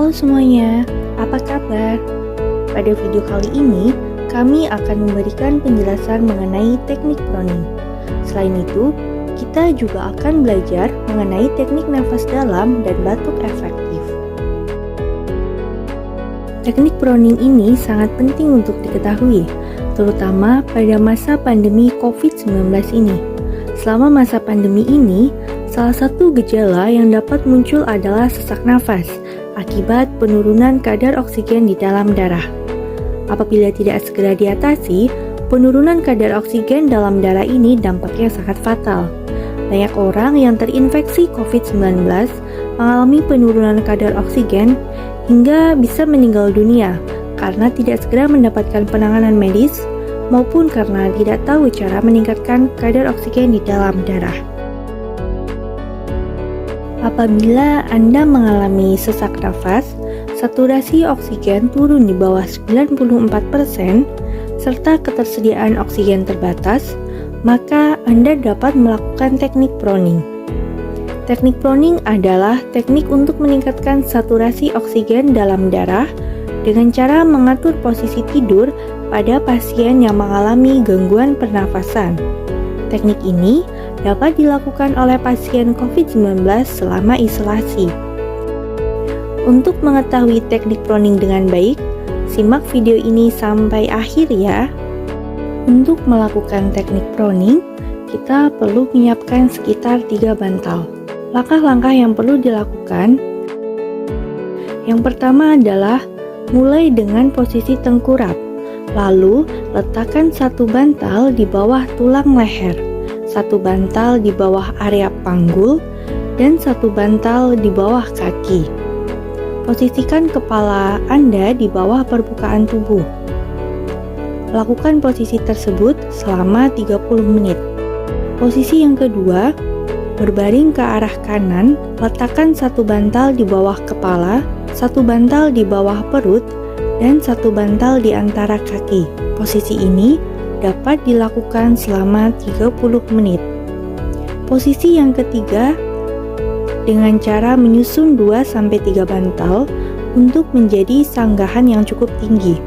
Halo semuanya, apa kabar? Pada video kali ini, kami akan memberikan penjelasan mengenai teknik proning. Selain itu, kita juga akan belajar mengenai teknik nafas dalam dan batuk efektif. Teknik proning ini sangat penting untuk diketahui, terutama pada masa pandemi COVID-19 ini. Selama masa pandemi ini, salah satu gejala yang dapat muncul adalah sesak nafas akibat penurunan kadar oksigen di dalam darah. Apabila tidak segera diatasi, penurunan kadar oksigen dalam darah ini dampaknya sangat fatal. Banyak orang yang terinfeksi COVID-19 mengalami penurunan kadar oksigen hingga bisa meninggal dunia karena tidak segera mendapatkan penanganan medis maupun karena tidak tahu cara meningkatkan kadar oksigen di dalam darah. Apabila Anda mengalami sesak nafas, saturasi oksigen turun di bawah 94%, serta ketersediaan oksigen terbatas, maka Anda dapat melakukan teknik proning. Teknik proning adalah teknik untuk meningkatkan saturasi oksigen dalam darah dengan cara mengatur posisi tidur pada pasien yang mengalami gangguan pernafasan. Teknik ini dapat dilakukan oleh pasien COVID-19 selama isolasi. Untuk mengetahui teknik proning dengan baik, simak video ini sampai akhir ya. Untuk melakukan teknik proning, kita perlu menyiapkan sekitar 3 bantal. Langkah-langkah yang perlu dilakukan, yang pertama adalah mulai dengan posisi tengkurap. Lalu, letakkan satu bantal di bawah tulang leher, satu bantal di bawah area panggul, dan satu bantal di bawah kaki. Posisikan kepala Anda di bawah permukaan tubuh. Lakukan posisi tersebut selama 30 menit. Posisi yang kedua, berbaring ke arah kanan, letakkan satu bantal di bawah kepala, satu bantal di bawah perut, dan satu bantal di antara kaki. Posisi ini dapat dilakukan selama 30 menit. Posisi yang ketiga, dengan cara menyusun 2-3 bantal untuk menjadi sanggahan yang cukup tinggi.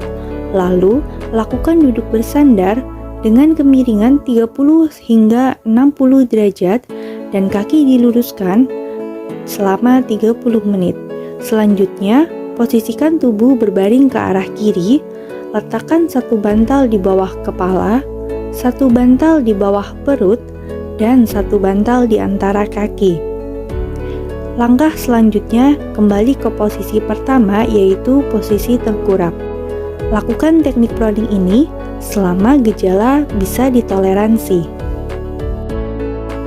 Lalu, lakukan duduk bersandar dengan kemiringan 30 hingga 60 derajat dan kaki diluruskan selama 30 menit. Selanjutnya, posisikan tubuh berbaring ke arah kiri, letakkan satu bantal di bawah kepala, satu bantal di bawah perut, dan satu bantal di antara kaki. Langkah selanjutnya, kembali ke posisi pertama, yaitu posisi tengkurap. Lakukan teknik proning ini selama gejala bisa ditoleransi.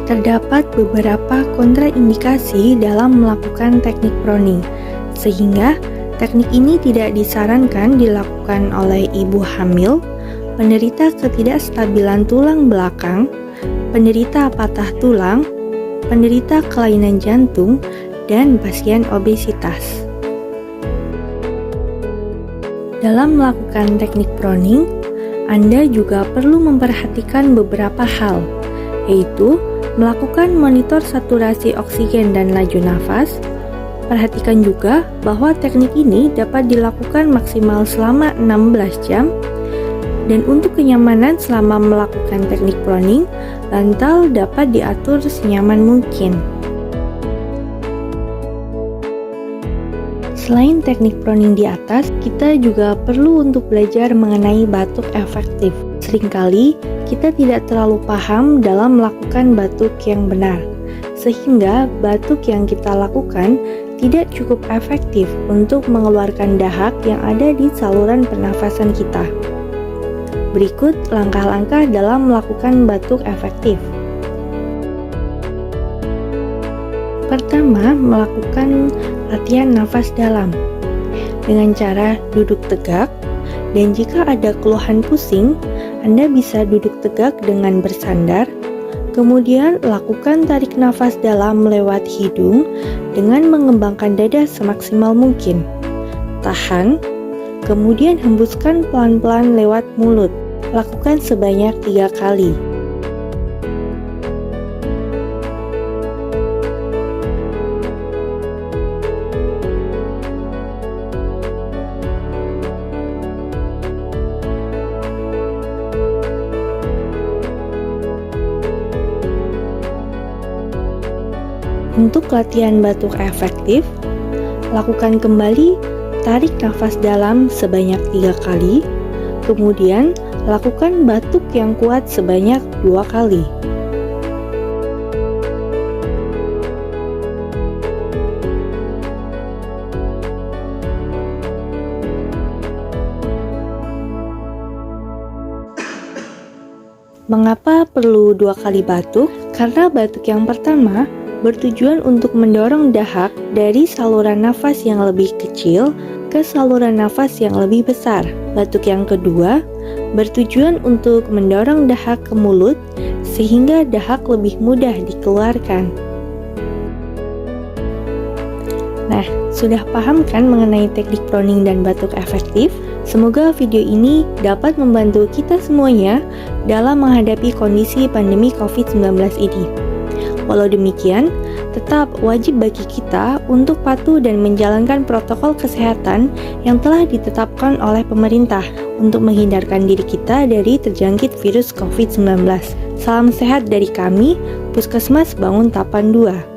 Terdapat beberapa kontraindikasi dalam melakukan teknik proning, sehingga teknik ini tidak disarankan dilakukan oleh ibu hamil, penderita ketidakstabilan tulang belakang, penderita patah tulang, penderita kelainan jantung, dan pasien obesitas. Dalam melakukan teknik proning, Anda juga perlu memperhatikan beberapa hal, yaitu melakukan monitor saturasi oksigen dan laju nafas. Perhatikan juga bahwa teknik ini dapat dilakukan maksimal selama 16 jam, dan untuk kenyamanan selama melakukan teknik proning, bantal dapat diatur senyaman mungkin. Selain teknik proning di atas, kita juga perlu untuk belajar mengenai batuk efektif. Seringkali kita tidak terlalu paham dalam melakukan batuk yang benar, sehingga batuk yang kita lakukan tidak cukup efektif untuk mengeluarkan dahak yang ada di saluran pernafasan kita. Berikut langkah-langkah dalam melakukan batuk efektif. Pertama, melakukan latihan nafas dalam dengan cara duduk tegak, dan jika ada keluhan pusing, Anda bisa duduk tegak dengan bersandar. Kemudian lakukan tarik nafas dalam lewat hidung dengan mengembangkan dada semaksimal mungkin. Tahan, kemudian hembuskan pelan-pelan lewat mulut. Lakukan sebanyak 3 kali. Untuk latihan batuk efektif, lakukan kembali tarik nafas dalam sebanyak 3 kali, kemudian lakukan batuk yang kuat sebanyak 2 kali. Mengapa perlu 2 kali batuk? Karena batuk yang pertama bertujuan untuk mendorong dahak dari saluran nafas yang lebih kecil ke saluran nafas yang lebih besar. Batuk yang kedua bertujuan untuk mendorong dahak ke mulut sehingga dahak lebih mudah dikeluarkan. Nah, sudah paham kan mengenai teknik proning dan batuk efektif? Semoga video ini dapat membantu kita semuanya dalam menghadapi kondisi pandemi COVID-19 ini. Walau demikian, tetap wajib bagi kita untuk patuh dan menjalankan protokol kesehatan yang telah ditetapkan oleh pemerintah untuk menghindarkan diri kita dari terjangkit virus COVID-19. Salam sehat dari kami, Puskesmas Bangun Tapan 2.